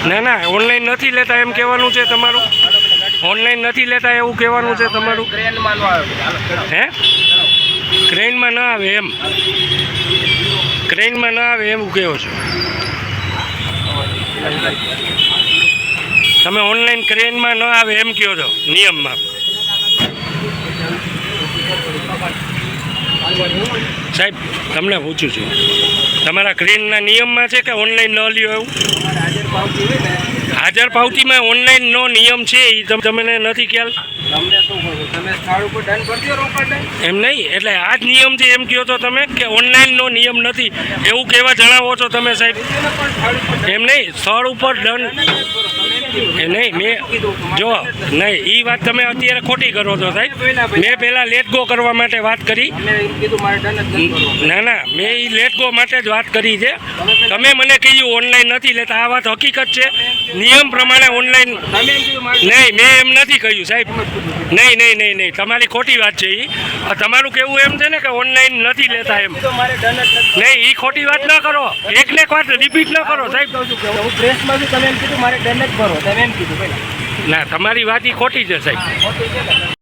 ના ના ઓનલાઈન નથી લેતા એમ કહેવાનું છે તમારું. ઓનલાઈન નથી લેતા એવું કહેવાનું છે તમારું. હે ક્રેનમાં ના આવે એમ, ક્રેનમાં ના આવે એવું કહો છો તમે. ઓનલાઈન ક્રેનમાં ન આવે એમ કહો છો નિયમમાં. સાહેબ તમને પૂછું છું તમારા ક્રેનના નિયમમાં છે કે ઓનલાઈન ન લ્યો એવું? હાજર પાવતીમાં ઓનલાઈનનો નિયમ છે એ તમને નથી ખ્યાલ? એમ નહીં, એટલે આ જ નિયમ છે એમ કહો છો તમે કે ઓનલાઈનનો નિયમ નથી એવું કહેવા જણાવો છો તમે સાહેબ. એમ નહીં, સ્થળ ઉપર દંડ એ નહીં. મેં જો નહીં એ વાત તમે અત્યારે ખોટી કરો છો સાહેબ. મેં પહેલાં લેટ ગો કરવા માટે વાત કરી. ના ના, મેં એ લેટ ગો માટે જ વાત કરી છે. તમે મને કહ્યું ઓનલાઈન નથી લેતા, આ વાત હકીકત છે. નિયમ પ્રમાણે ઓનલાઈન નહીં, મેં એમ નથી કહ્યું સાહેબ. નહીં નહીં નહીં નહીં, તમારી ખોટી વાત છે એ. તમારું કહેવું એમ છે ને કે ઓનલાઈન નથી લેતા એમ. નહીં, એ ખોટી વાત ન કરો, એકને એક વાત રિપીટ ન કરો સાહેબ. ના, તમારી વાત એ ખોટી છે સાહેબ.